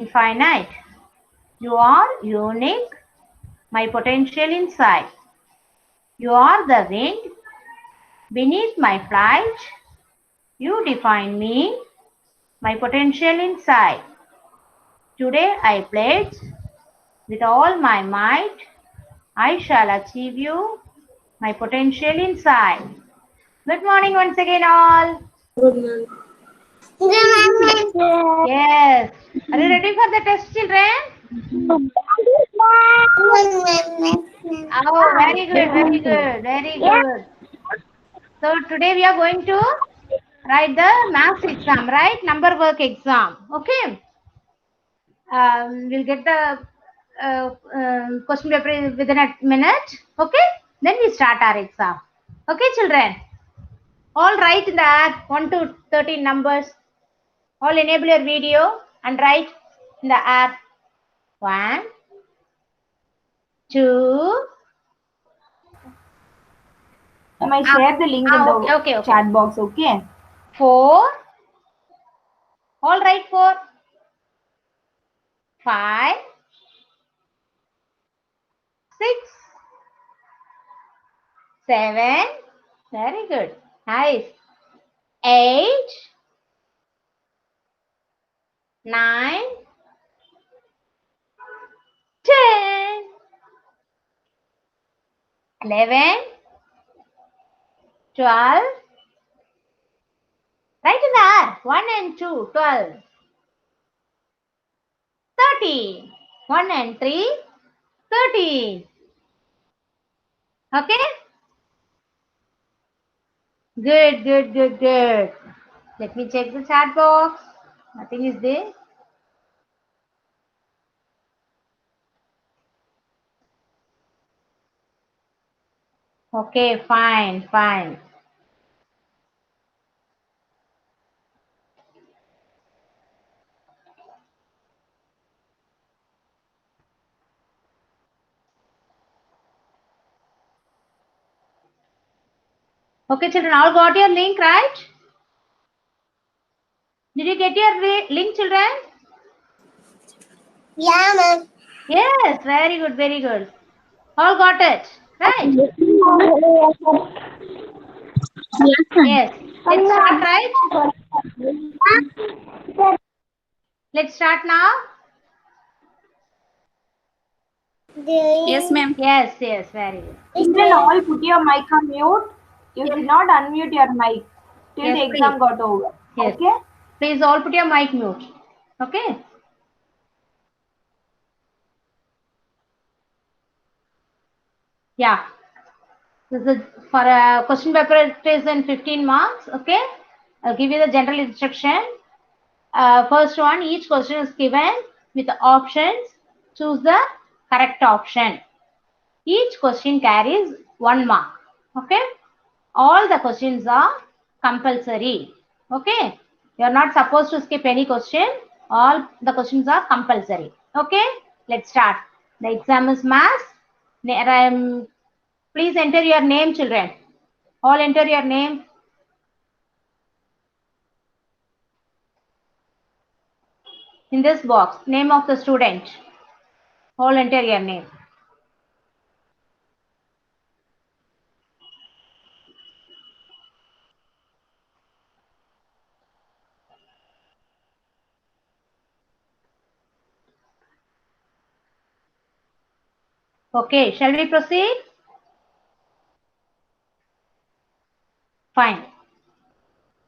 infinite. You are unique, my potential inside. You are the wind beneath my flight. You define me, my potential inside. Today I pledge with all my might, I shall achieve you, my potential inside. Good morning once again all. Good morning. Yes. Are you ready for the test, children? Oh, very good, very good, very good. So today we are going to write the maths exam, right? Number work exam. Okay. We'll get the question paper within a minute. Okay. Then we start our exam. Okay, children. All write in the app 1 to 13 numbers. All enable your video and write in the app 1, 2. I share the link in the Okay. chat box, okay? 4. All right, 4. 5, 6, 7. Very good. Nice. 8, 9, 10, 11, 12. Right in the R. 1 and 2, 12. 13. 1 and 3, 13. Okay? Good, good, good, good. Let me check the chat box. Nothing is there. Okay, fine, fine. Okay, children, all got your link, right? Did you get your link, children? Yeah, ma'am. Yes, very good, very good. All got it, right? Yes. Let's start, right? Let's start now. Yes, ma'am. Yes, yes, very good. Children, all put your mic on mute. You did not unmute your mic till Yes, the please. exam got over. Yes. Okay? Please all put your mic mute. Okay. Yeah. This is for a question paper. It is in 15 marks. Okay. I'll give you the general instruction. First one, each question is given with options. Choose the correct option. Each question carries 1 mark. Okay. All the questions are compulsory. Okay. You are not supposed to skip any question. All the questions are compulsory. Okay. Let's start. The exam is maths. Please enter your name, children. All enter your name. In this box, name of the student. All enter your name. Okay, shall we proceed? Fine.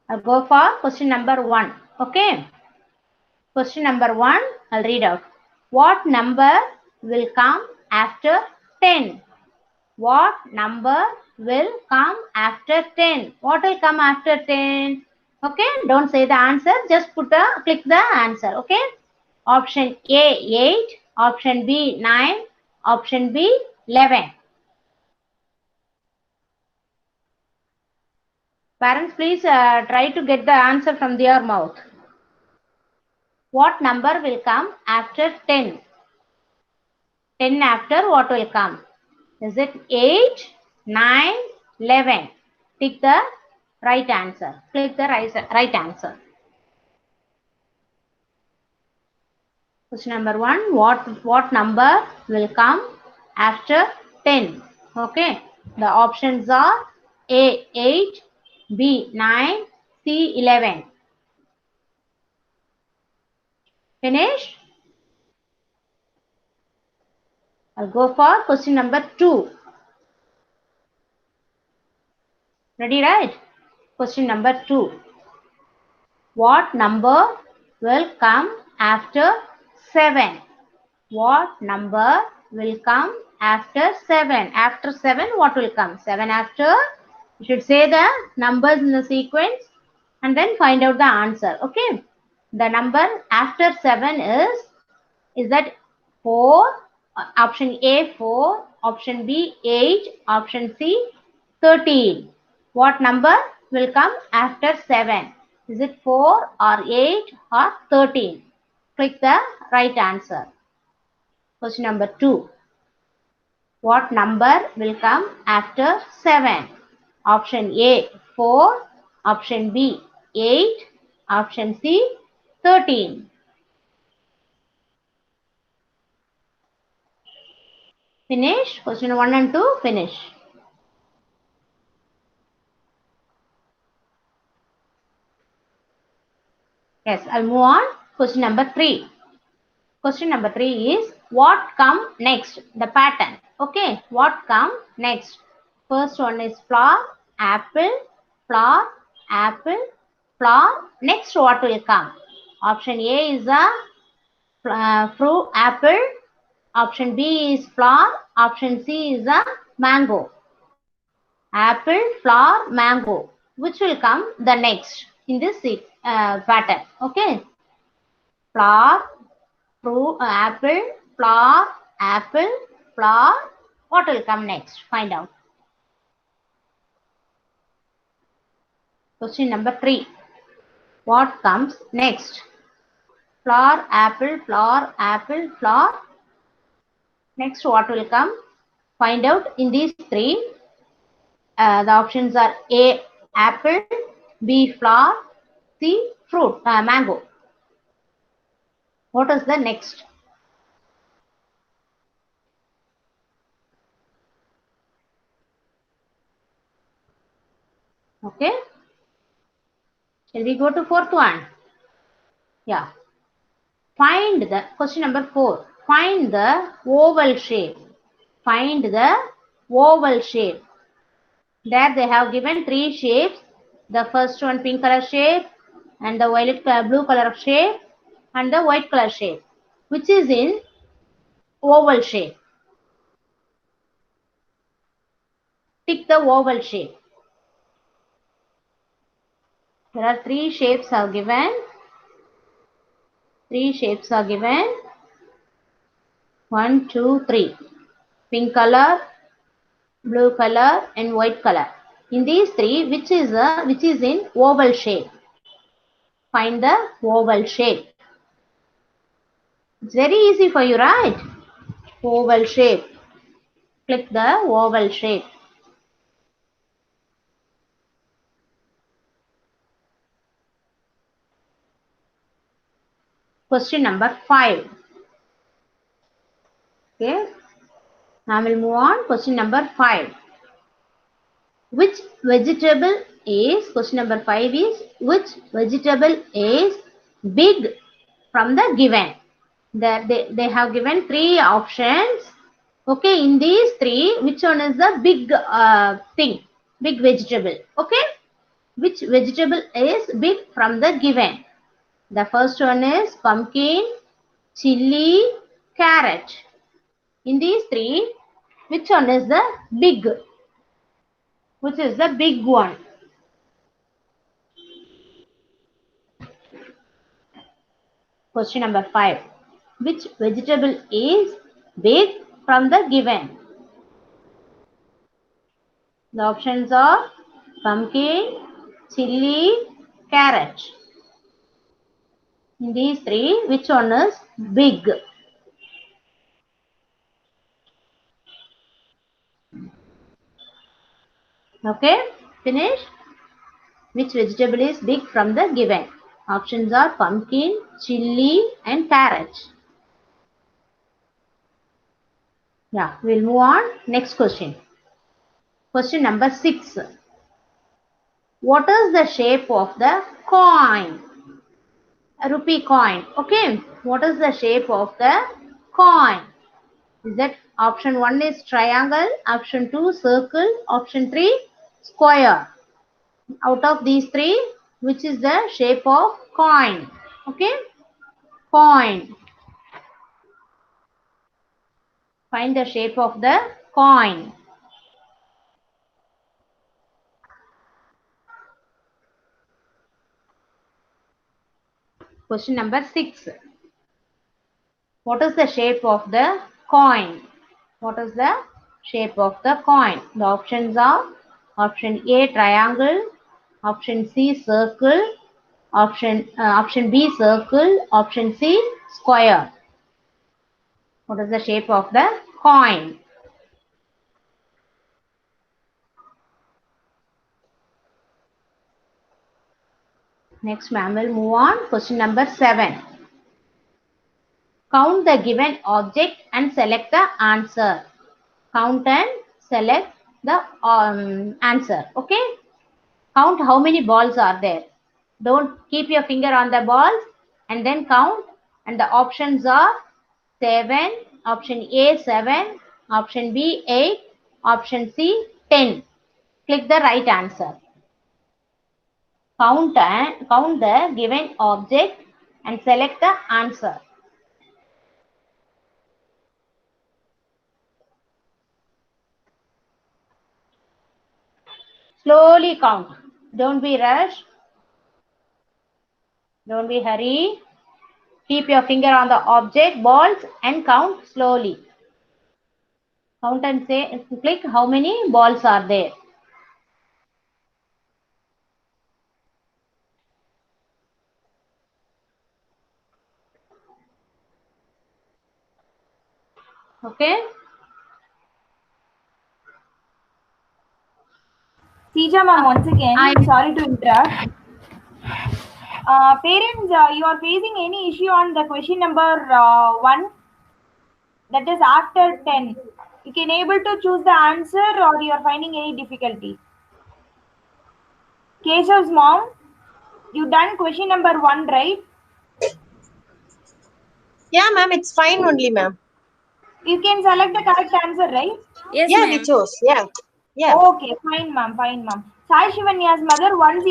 I'll go for question number 1. Okay. Question number 1, I'll read out. What number will come after 10? What number will come after 10? What will come after 10? Okay, don't say the answer, just click the answer. Okay. Option A 8, option B 9, option B 11. Parents, please try to get the answer from their mouth. What number will come after 10? 10 after what will come? Is it 8, 9, 11? Pick the right answer. Click the right answer. Question number 1. What number will come after 10? Okay. The options are A 8, B 9, C 11. Finish? I'll go for question number 2. Ready, right? Question number 2. What number will come after 7? What number will come after 7? After 7, what will come? 7 after. You should say the numbers in the sequence and then find out the answer. Okay. The number after 7 is that 4? Option A 4, option B 8, option C 13. What number will come after 7? Is it 4 or 8 or 13? Click the right answer. Question number 2. What number will come after 7? Option A 4, option B 8, option C 13. Finish. Question 1 and 2 finish. Yes, I'll move on. Question number 3. Question number 3 is what come next? The pattern. Okay, what come next? First one is flower, apple, flower, apple, flower. Next what will come? Option A is a fruit, apple. Option B is flower. Option C is a mango. Apple, flower, mango. Which will come the next in this pattern? Okay. Flower, fruit, apple, flower, apple, flower. What will come next? Find out. Question number 3. What comes next? Flower, apple, flower, apple, flower. Next what will come? Find out in these 3. The options are A, apple, B, flower, C, fruit, mango. What is the next? Okay. Shall we go to 4th one? Yeah. Find the question number 4. Find the oval shape. Find the oval shape. There they have given 3 shapes. The first one pink color shape, and the violet blue color shape, and the white color shape, which is in oval shape. Tick the oval shape. There are 3 shapes are given. 3 shapes are given. 1, 2, 3. Pink color, blue color, and white color. In these 3, which is in oval shape? Find the oval shape. It's very easy for you, right? Oval shape. Click the oval shape. Question number 5. Okay. Now we'll move on. Question number 5. Which vegetable is, question number 5 is, which vegetable is big from the given? They have given 3 options. Okay, in these 3, which one is the big thing? Big vegetable. Okay. Which vegetable is big from the given? The first one is pumpkin, chili, carrot. In these 3, which one is the big? Which is the big one? Question number 5. Which vegetable is big from the given? The options are pumpkin, chili, carrot. In these 3, which one is big? Okay, finish. Which vegetable is big from the given? Options are pumpkin, chili, and carrot. Yeah, we'll move on. Next question. Question number 6. What is the shape of the coin? A rupee coin. Okay. What is the shape of the coin? Is that option 1 is triangle, option 2 circle, option 3 square? Out of these three, which is the shape of coin? Okay. Coin. Find the shape of the coin. Question number 6. What is the shape of the coin? What is the shape of the coin? The options are option A triangle, option C circle, option B circle, option C square. What is the shape of the coin? Next, ma'am will move on. Question number 7. Count the given object and select the answer. Count and select the answer. Okay. Count how many balls are there. Don't keep your finger on the balls and then count. And the options are 7, option A 7, option B 8, option C 10. Click the right answer. Count the given object and select the answer. Slowly count. Don't be rushed. Don't be hurry. Keep your finger on the object, balls, and count slowly. Count and say, click how many balls are there. Okay. Sija ma'am, once again, sorry to interrupt. Parents, you are facing any issue on the question number 1? That is after 10. You can able to choose the answer or you are finding any difficulty? Keshav's mom, you done question number 1, right? Yeah, ma'am, it's fine only, ma'am. You can select the correct answer, right? Yes, Yeah, ma'am. we chose. Yeah. Yeah. Okay, fine, ma'am. Fine, ma'am. Sai Shivanya's mother, once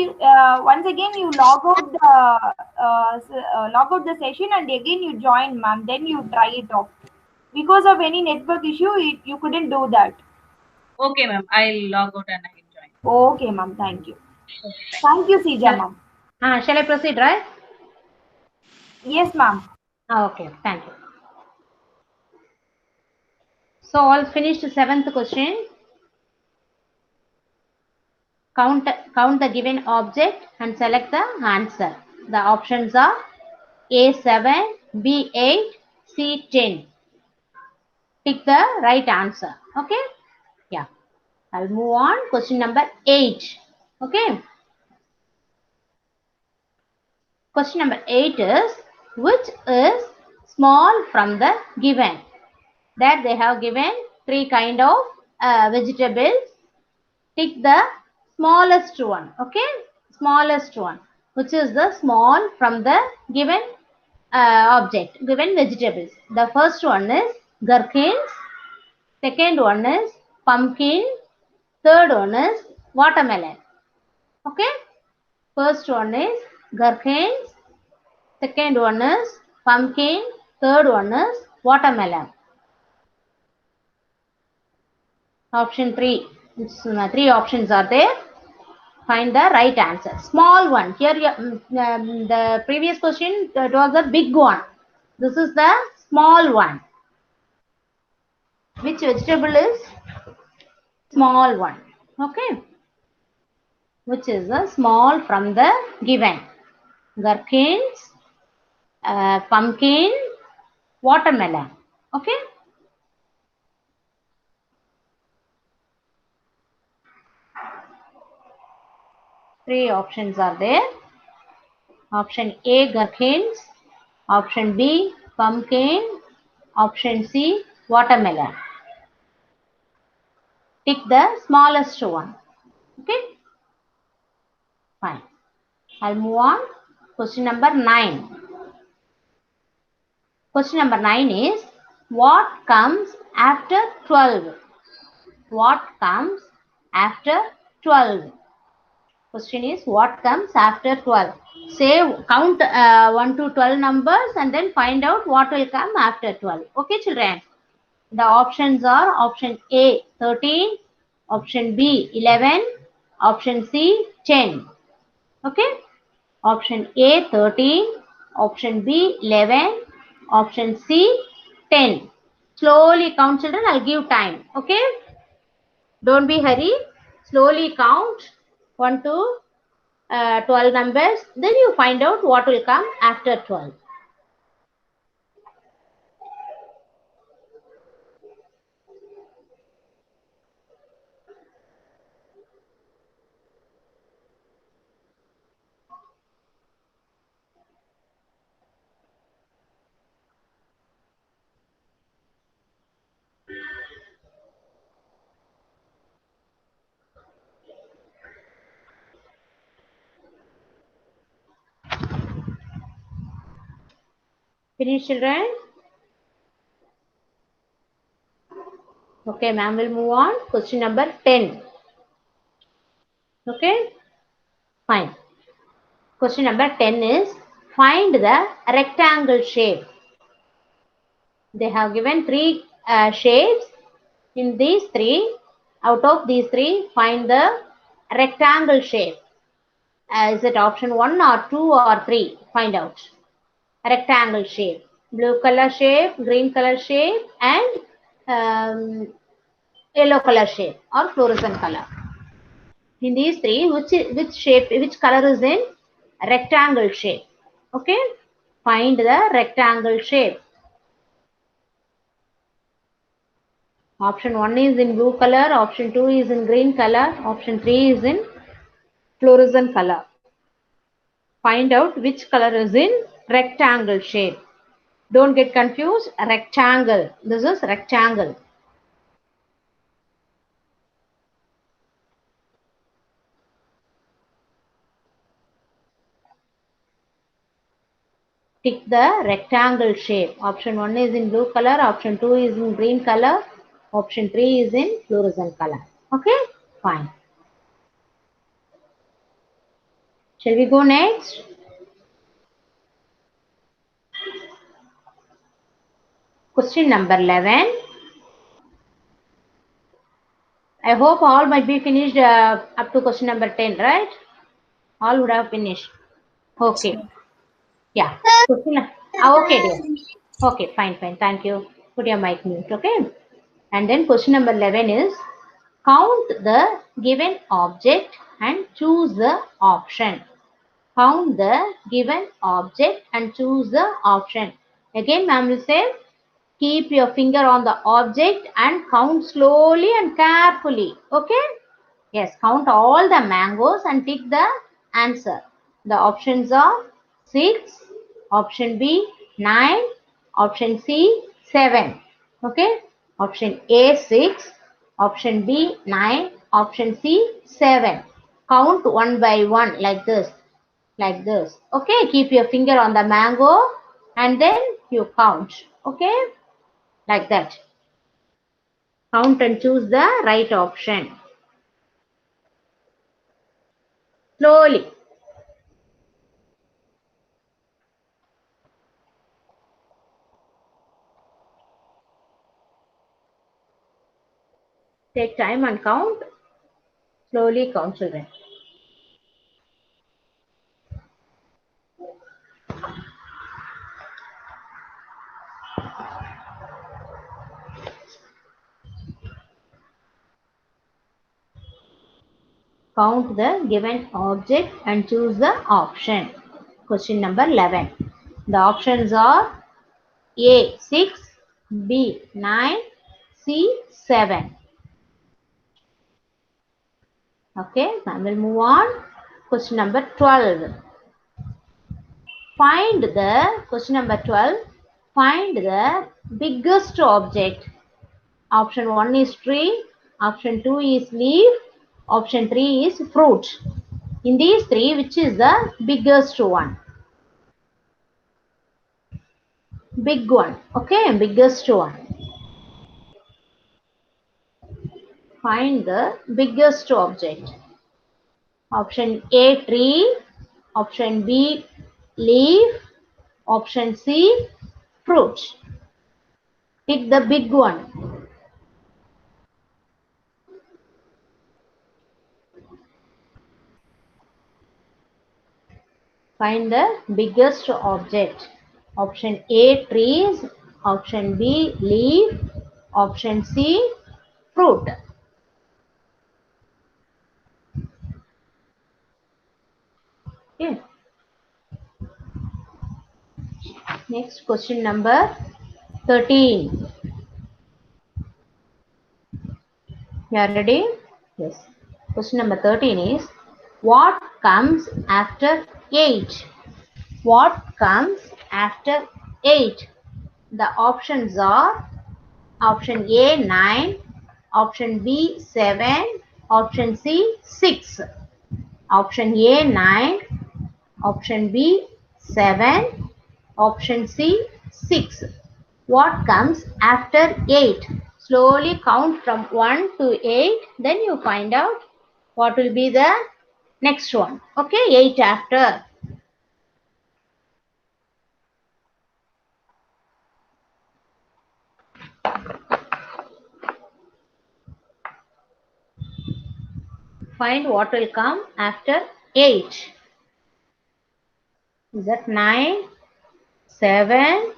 again you log out the session and again you join, ma'am. Then you try it off. Because of any network issue, you couldn't do that. Okay, ma'am. I'll log out and I'll join. Okay, ma'am. Thank you. Thank you, Sija, ma'am. Shall I proceed, right? Yes, ma'am. Okay, thank you. So all finished 7th question. Count the given object and select the answer. The options are A7, B8, C10. Pick the right answer. Okay. Yeah. I'll move on. Question number 8. Okay. Question number 8 is, which is small from the given? That they have given 3 kind of vegetables. Pick the smallest one. Okay. Smallest one. Which is the small from the given object, given vegetables. The first one is gherkins. Second one is pumpkin. Third one is watermelon. Okay. First one is gherkins. Second one is pumpkin. Third one is watermelon. Option 3. 3 options are there. Find the right answer. Small one. Here the previous question, it was a big one. This is the small one. Which vegetable is small one? Okay. Which is the small from the given? Gherkins, pumpkin, watermelon. Okay. Three options are there. Option A, gherkins. Option B, pumpkin. Option C, watermelon. Tick the smallest one. Okay. Fine. I'll move on. Question number 9. Question number 9 is, what comes after 12? What comes after 12? Question is, what comes after 12? Say, count 1 to 12 numbers and then find out what will come after 12. Okay, children? The options are option A, 13, option B, 11, option C, 10. Okay? Option A, 13, option B, 11, option C, 10. Slowly count, children. I'll give time. Okay? Don't be hurry. Slowly count 1 to 12 numbers. Then you find out what will come after 12. Finish, children? Okay, ma'am will move on. Question number 10. Okay? Fine. Question number 10 is, find the rectangle shape. They have given 3 shapes. In these 3, out of these 3, find the rectangle shape. Is it option 1 or 2 or 3? Find out. Rectangle shape. Blue color shape, green color shape, and yellow color shape or fluorescent color. In these 3, which color is in rectangle shape? Okay. Find the rectangle shape. Option 1 is in blue color, option 2 is in green color, option 3 is in fluorescent color. Find out which color is in rectangle shape. Don't get confused. Rectangle. This is rectangle. Tick the rectangle shape. Option 1 is in blue color, option 2 is in green color, option 3 is in fluorescent color. Okay? Fine. Shall we go next? Question number 11. I hope all might be finished up to question number 10, right? All would have finished. Okay. Yeah. Okay, dear. Okay, fine. Thank you. Put your mic mute, okay? And then question number 11 is, count the given object and choose the option. Count the given object and choose the option. Again, ma'am will say, keep your finger on the object and count slowly and carefully. Okay? Yes, count all the mangoes and tick the answer. The options are 6, option B 9, option C 7. Okay? Option A 6, option B 9, option C 7. Count one by one like this. Like this. Okay? Keep your finger on the mango and then you count. Okay? Like that. Count and choose the right option. Slowly. Take time and count. Slowly count, children. Count the given object and choose the option. Question number 11. The options are A 6, B 9, C 7. Okay, now we'll move on. Question number 12. Question number 12. Find the biggest object. Option 1 is tree, Option 2 is leaf. Option 3 is fruit. In these three, which is the biggest one? Big one. Okay, biggest one. Find the biggest object. Option A, tree. Option B, leaf. Option C, fruit. Pick the big one. Find the biggest object. Option A, trees. Option B, leaf. Option C, fruit. Okay. Next question number 13. You are ready? Yes. Question number 13 is, what comes after 8? What comes after 8? The options are option A 9, option B 7, option C 6. Option A 9, option B 7, option C 6. What comes after 8? Slowly count from 1 to 8, then you find out what will be the next one. Okay, 8 after. Find what will come after 8. Is that 9, 7,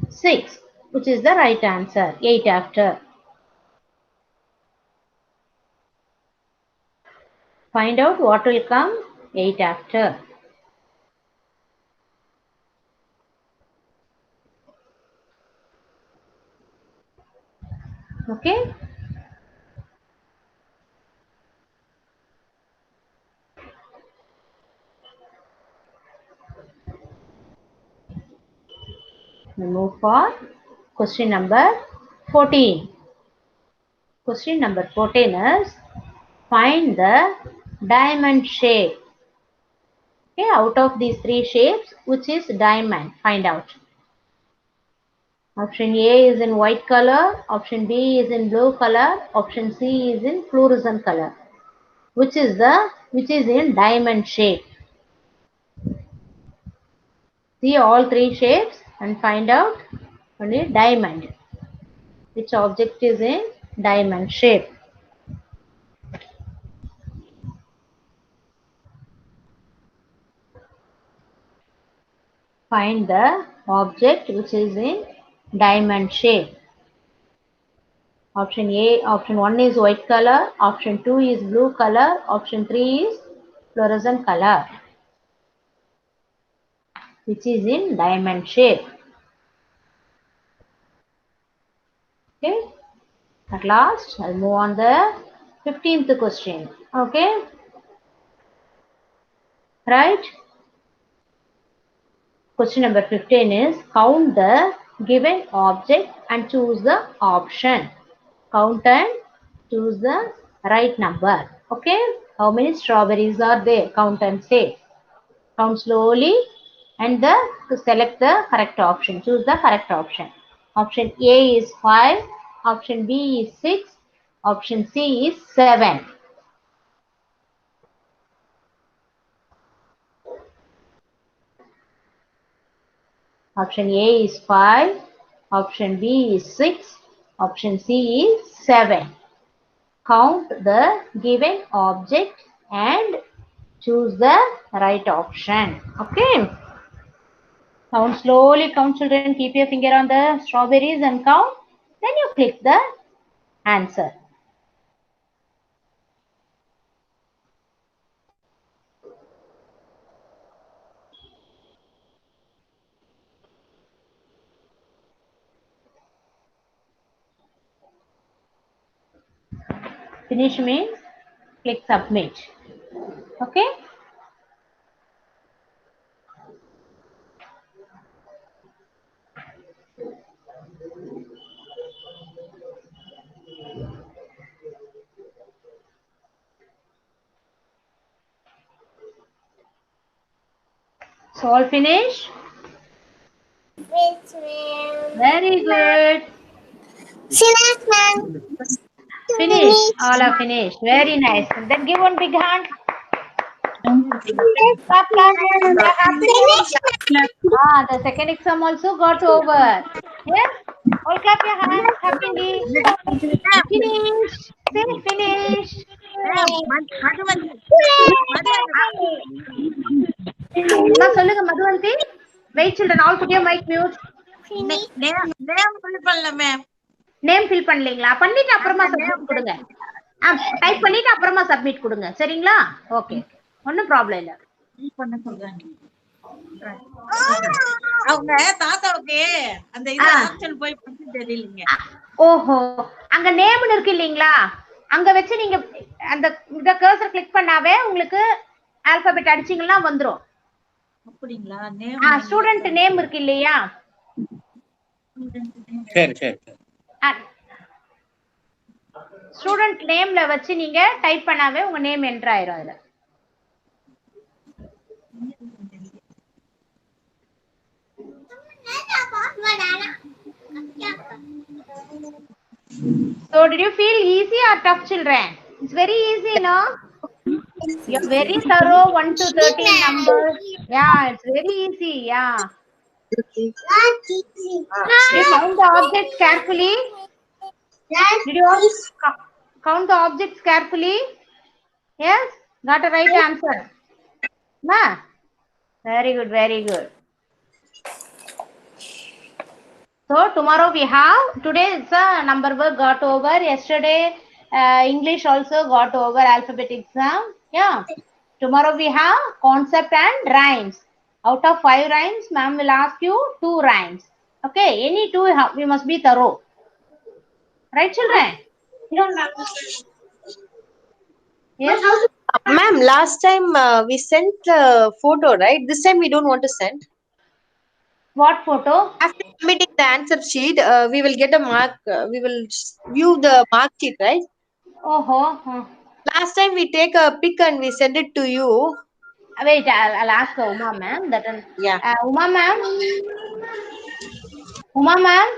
6? Which is the right answer? 8 after. Find out what will come 8 after. Okay. We move for question number 14. Question number 14 is, find the diamond shape. Okay, out of these three shapes, which is diamond? Find out. Option A is in white color, option B is in blue color, option C is in fluorescent color. Which is in diamond shape? See all three shapes and find out only diamond. Which object is in diamond shape? Find the object which is in diamond shape. Option A, option 1 is white color, option 2 is blue color, option 3 is fluorescent color. Which is in diamond shape. Okay. At last, I'll move on the 15th question. Okay. Right. Question number 15 is, count the given object and choose the option. Count and choose the right number. Okay. How many strawberries are there? Count and say. Count slowly and select the correct option. Choose the correct option. Option A is 5. Option B is 6. Option C is 7. Option A is 5. Option B is 6. Option C is 7. Count the given object and choose the right option. Okay. Count slowly, count children. Keep your finger on the strawberries and count. Then you click the answer. Finish means click submit. Okay. So all finish? Yes, ma'am. Very good. Finish, ma'am. Finish. All are finished. Very nice. Then give one big hand. Clap, clap. We are happy. Ah, the second exam also got over. Yes? All clap your hands happily. Finish. Say finish. அம்மா சொல்லுங்க Madhuvanthi. Wait children, all put your mic mute. Name fill பண்ணலீங்களா? பண்ணிட்டு அப்புறமா submit கொடுங்க. Type பண்ணிட்டு அப்புறமா submit கொடுங்க. சரிங்களா? ஓகே. ஒன்னும் ப்ராப்ளம் இல்ல. அவங்க தாத்தாவுக்கு அந்த இது ஆப்ஷன் போய் பண்ணி தெரியலங்க. ஓஹோ, அங்க நேம்னு இருக்கு இல்லீங்களா? அங்க வச்சு நீங்க அந்த இந்த கர்சர் கிளிக் பண்ணாவே உங்களுக்கு ஆல்பபெட் அடிச்சீங்கன்னா வந்துரும். அப்படிங்களா? நேம் ஸ்டூடண்ட் நேம் இருக்கு இல்லையா? சரி சரி. ஸ்டூடண்ட் நேம்ல வச்சு நீங்க டைப் பண்ணாவே உங்க நேம் என்டர் ஆயிரும் அதுல. So did you feel easy or tough children? It's very easy, no? You're very thorough 1 to 13 numbers. Yeah, it's very easy. Yeah. You count the objects carefully. Did you all count the objects carefully? Yes? Got a right answer. Ma? Very good, very good. So tomorrow we have, today it's a number work got over. Yesterday English also got over, alphabet exam. Yeah. Tomorrow we have concept and rhymes. Out of 5 rhymes, ma'am will ask you 2 rhymes. Okay, any 2 we must be thorough. Right children? Yes. Ma'am, last time we sent photo, right? This time we don't want to send. What photo? After submitting the answer sheet, we will get a mark. We will view the mark sheet, right? Oh. Last time we take a pic and we send it to you. Wait, I'll ask Uma ma'am. That Yeah. Uma ma'am. Uma ma'am.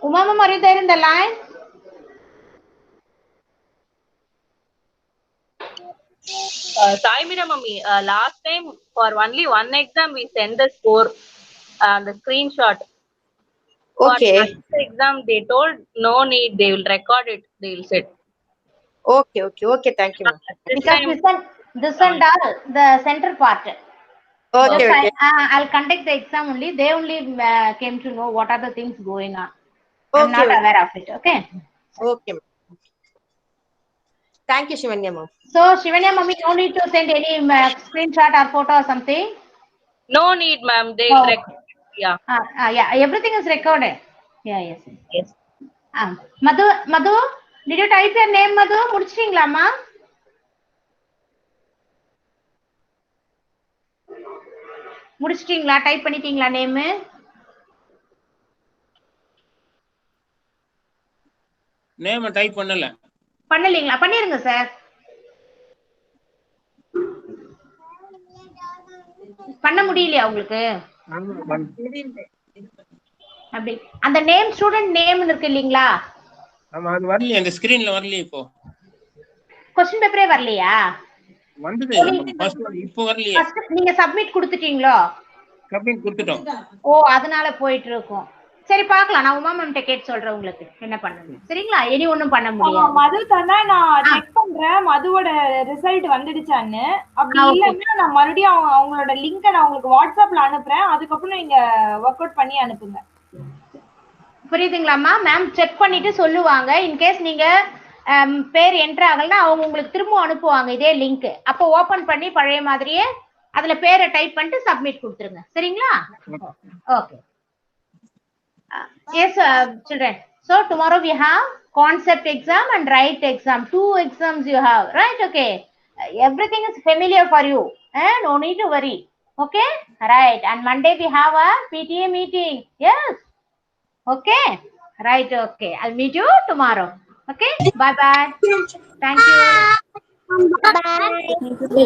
Uma ma'am, are you there in the line? Saimira mummy, last time for only one exam we sent the score, the screenshot. Okay. For the exam they told no need, they will record it, they will set. Okay. Thank you, ma'am. Because this one does the center part. Okay. I'll conduct the exam only. They only came to know what are the things going on. I'm Okay. not aware of it. Okay. Okay, ma'am. Thank you, Shivanya ma'am. So Shivanya mummy, no need to send any screenshot or photo or something. No need, ma'am. They will record. Yeah. Yeah. Everything is recorded. Yeah. Yes. Madhu, did you type your name, Madhu? முடிச்சிட்டீங்களா அம்மா? முடிச்சிட்டீங்களா? Type பண்ணிட்டீங்களா name? Name type பண்ணல. பண்ணலீங்களா? பண்ணிருங்க sir. பண்ண முடியலையா உங்களுக்கு? அப்படி அந்த நேம் ஸ்டூடண்ட் நேம் இருக்கு இல்லீங்களா? ஆமா, அது வரலையே, அந்த ஸ்கிரீன்ல வரலையே. இப்போ क्वेश्चन பேப்பரே வரலையா? வந்தது இப்போ வரலையே. நீங்க சப்மிட் கொடுத்துட்டீங்களோ? சப்மிட் கொடுத்துட்டோம். ஓ, அதனால போயிட்டு இருக்கும். சரி பார்க்கலாம். நான் உமா மேம் கேட்டு சொல்றேன் உங்களுக்கு என்ன பண்ணணும். சரிங்களா? இனி ஒண்ணும் பண்ண முடியாது. மது தானே, நான் செக் பண்றேன் மதுவோட ரிசல்ட் வந்துடுச்சான்னு. அப்படி இல்லைன்னா நான் மறுபடியும் அவங்களோட லிங்கை நான் உங்களுக்கு வாட்ஸ்அப்ல அனுப்புறேன். அதுக்கப்புறம் நீங்க ஒர்க் அவுட் பண்ணி அனுப்புங்க. புரியுதுங்களாம்மா? மேம் செக் பண்ணிட்டு சொல்லுவாங்க. இன்கேஸ் நீங்க பேர் என்டர் ஆகலன்னா அவங்க உங்களுக்கு திரும்ப அனுப்புவாங்க இதே லிங்க். அப்போ ஓபன் பண்ணி பழைய மாதிரியே அதுல பேரை டைப் பண்ணிட்டு சப்மிட் கொடுத்துருங்க. சரிங்களா? Okay. Yes, children. So tomorrow we have concept exam and write exam. 2 exams you have, right? Okay. Everything is familiar for you. No need to worry. Okay? Right. And Monday we have a PTA meeting. Yes. Okay. Right. Okay. I'll meet you tomorrow. Okay, bye bye. Thank you. Bye.